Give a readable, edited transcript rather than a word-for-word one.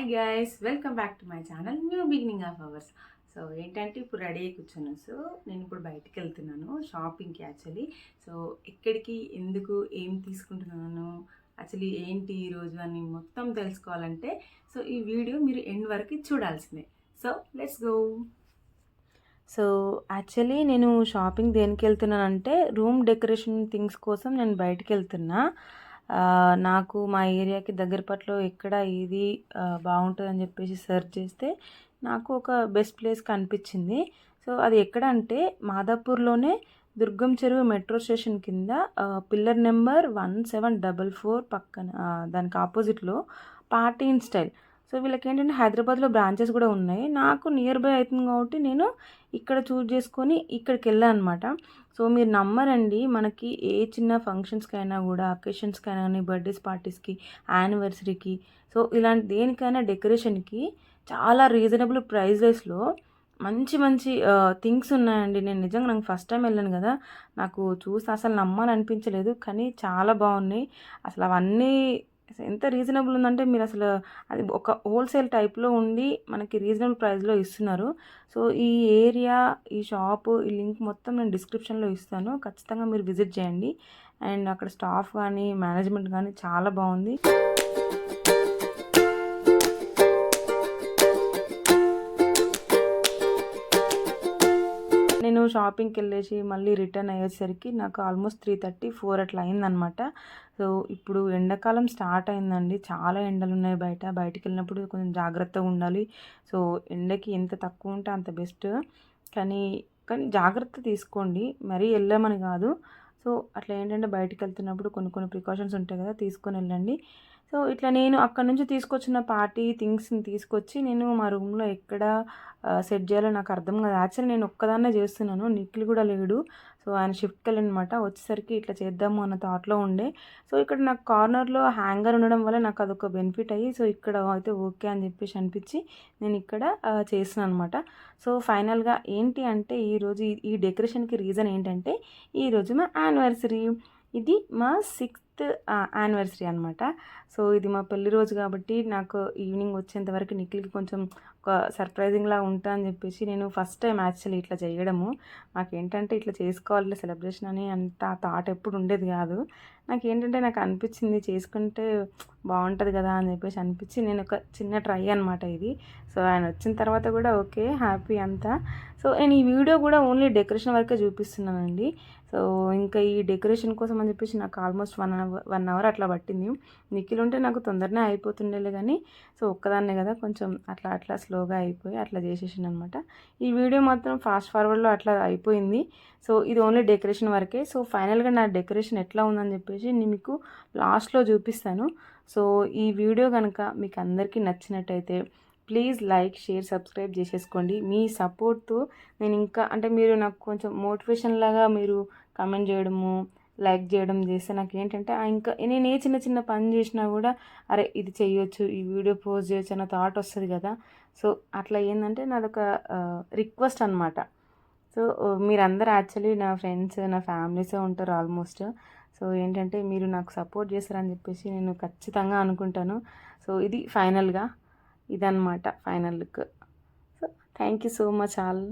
Hi guys, welcome back to my channel new beginning of hours. So ఏంటంటే ఇప్పుడు ready అయ్యి కూర్చున్నాను. So నేను ఇప్పుడు బయటికి వెళ్తున్నాను షాపింగ్కి యాక్చువల్లీ. సో ఎక్కడికి, ఎందుకు, ఏం తీసుకుంటున్నాను, యాక్చువల్లీ ఏంటి ఈరోజు అని మొత్తం తెలుసుకోవాలంటే సో ఈ వీడియో మీరు ఎండ్ వరకు చూడాల్సిందే. So let's go. So actually నేను షాపింగ్ దేనికి వెళ్తున్నానంటే రూమ్ డెకరేషన్ థింగ్స్ కోసం నేను బయటికి వెళ్తున్నా. నాకు మా ఏరియాకి దగ్గర పట్లో ఎక్కడ ఇది బాగుంటుందని చెప్పేసి సెర్చ్ చేస్తే నాకు ఒక బెస్ట్ ప్లేస్ కనిపించింది. సో అది ఎక్కడ అంటే మాదాపూర్లోనే దుర్గం చెరువు మెట్రో స్టేషన్ కింద పిల్లర్ నెంబర్ 1744 పక్కన దానికి ఆపోజిట్లో పార్టీ ఇన్ స్టైల్. సో వీళ్ళకి ఏంటంటే హైదరాబాద్లో బ్రాంచెస్ కూడా ఉన్నాయి. నాకు నియర్ బై అవుతుంది కాబట్టి నేను ఇక్కడ చూజ్ చేసుకొని ఇక్కడికి వెళ్ళాను అనమాట. సో మీరు నమ్మరండి, మనకి ఏ చిన్న ఫంక్షన్స్కైనా కూడా, అకేషన్స్కైనా కానీ, బర్త్డేస్ పార్టీస్కి, యానివర్సరీకి, సో ఇలాంటి దేనికైనా డెకరేషన్కి చాలా రీజనబుల్ ప్రైజెస్లో మంచి మంచి థింగ్స్ ఉన్నాయండి. నేను నిజంగా నాకు ఫస్ట్ టైం వెళ్ళాను కదా, నాకు చూసి అసలు నమ్మాలనిపించలేదు, కానీ చాలా బాగున్నాయి. అసలు అవన్నీ ఎంత రీజనబుల్ ఉందంటే మీరు అసలు అది ఒక హోల్సేల్ టైప్లో ఉండి మనకి రీజనబుల్ ప్రైస్లో ఇస్తున్నారు. సో ఈ ఏరియా, ఈ షాపు, ఈ లింక్ మొత్తం నేను డిస్క్రిప్షన్లో ఇస్తాను, ఖచ్చితంగా మీరు విజిట్ చేయండి. అండ్ అక్కడ స్టాఫ్ కానీ, మేనేజ్మెంట్ కానీ చాలా బాగుంది. నేను షాపింగ్కి వెళ్ళేసి మళ్ళీ రిటర్న్ అయ్యేసరికి నాకు ఆల్మోస్ట్ 3:30, 4 అట్లా అయిందనమాట. సో ఇప్పుడు ఎండాకాలం స్టార్ట్ అయిందండి, చాలా ఎండలు ఉన్నాయి బయట. బయటికి వెళ్ళినప్పుడు కొంచెం జాగ్రత్తగా ఉండాలి. సో ఎండకి ఎంత తక్కువ ఉంటే అంత బెస్ట్, కానీ కానీ జాగ్రత్త తీసుకోండి, మరీ వెళ్ళామని కాదు. సో అట్లా ఏంటంటే బయటికి వెళ్తున్నప్పుడు కొన్ని ప్రికాషన్స్ ఉంటాయి కదా, తీసుకొని వెళ్ళండి. సో ఇట్లా నేను అక్కడ నుంచి తీసుకొచ్చిన పార్టీ థింగ్స్ని తీసుకొచ్చి నేను మా రూమ్లో ఎక్కడ సెట్ చేయాలో నాకు అర్థం కాదు. యాక్చువల్లీ నేను ఒక్కదాన్నే చేస్తున్నాను, నిఖిల్ కూడా లేడు. సో ఆయన షిఫ్ట్కి వెళ్ళనమాట, వచ్చేసరికి ఇట్లా చేద్దాము అన్న థాట్లో ఉండే. సో ఇక్కడ నాకు కార్నర్లో హ్యాంగర్ ఉండడం వల్ల నాకు అదొక బెనిఫిట్ అయ్యి, సో ఇక్కడ అయితే ఓకే అని చెప్పేసి అనిపించి నేను ఇక్కడ చేస్తున్నాను అనమాట. సో ఫైనల్గా ఏంటి అంటే ఈరోజు ఈ డెకరేషన్కి రీజన్ ఏంటంటే ఈరోజు మా యానివర్సరీ. ఇది మా 6th యానివర్సరీ అనమాట. సో ఇది మా పెళ్లి రోజు కాబట్టి నాకు ఈవినింగ్ వచ్చేంతవరకు నిఖిల్కి కొంచెం ఒక సర్ప్రైజింగ్లా ఉంటా అని చెప్పేసి నేను ఫస్ట్ టైం యాక్చువల్లీ ఇట్లా చేయడము. నాకేంటంటే ఇట్లా చేసుకోవాలి సెలబ్రేషన్ అని అంత థాట్ ఎప్పుడు ఉండేది కాదు. నాకేంటంటే నాకు అనిపించింది చేసుకుంటే బాగుంటుంది కదా అని చెప్పేసి అనిపించి నేను ఒక చిన్న ట్రై అనమాట ఇది. సో ఆయన వచ్చిన తర్వాత కూడా ఓకే, హ్యాపీ అంతా. సో నేను ఈ వీడియో కూడా ఓన్లీ డెకరేషన్ వరకే చూపిస్తున్నానండి. సో ఇంకా ఈ డెకరేషన్ కోసం అని చెప్పేసి నాకు ఆల్మోస్ట్ 1 అవర్ అట్లా పట్టింది. నిఖిల్ ఉంటే నాకు తొందరనే అయిపోతుండేలే, కానీ సో ఒక్కదాన్నే కదా, కొంచెం అట్లా స్లోగా అయిపోయి అట్లా చేసేసాను అనమాట. ఈ వీడియో మాత్రం ఫాస్ట్ ఫార్వర్డ్లో అట్లా అయిపోయింది. సో ఇది ఓన్లీ డెకరేషన్ వరకే. సో ఫైనల్గా నా డెకరేషన్ ఎట్లా ఉందని చెప్పేసి నేను మీకు లాస్ట్లో చూపిస్తాను. సో ఈ వీడియో కనుక మీకు అందరికీ నచ్చినట్టయితే ప్లీజ్ లైక్, షేర్, సబ్స్క్రైబ్ చేసేసుకోండి. మీ సపోర్ట్తో నేను ఇంకా అంటే మీరు నాకు కొంచెం మోటివేషన్ లాగా మీరు కామెంట్ చేయడము, లైక్ చేయడం చేస్తే నాకు ఏంటంటే ఇంకా నేను ఏ చిన్న పని చేసినా కూడా అరే ఇది చేయొచ్చు, ఈ వీడియో పోస్ట్ చేయొచ్చు అన్న థాట్ వస్తుంది కదా. సో అట్లా ఏంటంటే నాదొక రిక్వెస్ట్ అనమాట. సో మీరందరూ యాక్చువల్లీ నా ఫ్రెండ్స్, నా ఫ్యామిలీసే ఉంటారు ఆల్మోస్ట్. సో ఏంటంటే మీరు నాకు సపోర్ట్ చేస్తారని చెప్పేసి నేను ఖచ్చితంగా అనుకుంటాను. సో ఇది ఫైనల్గా ఇదన్నమాట final look. So thank you so much all.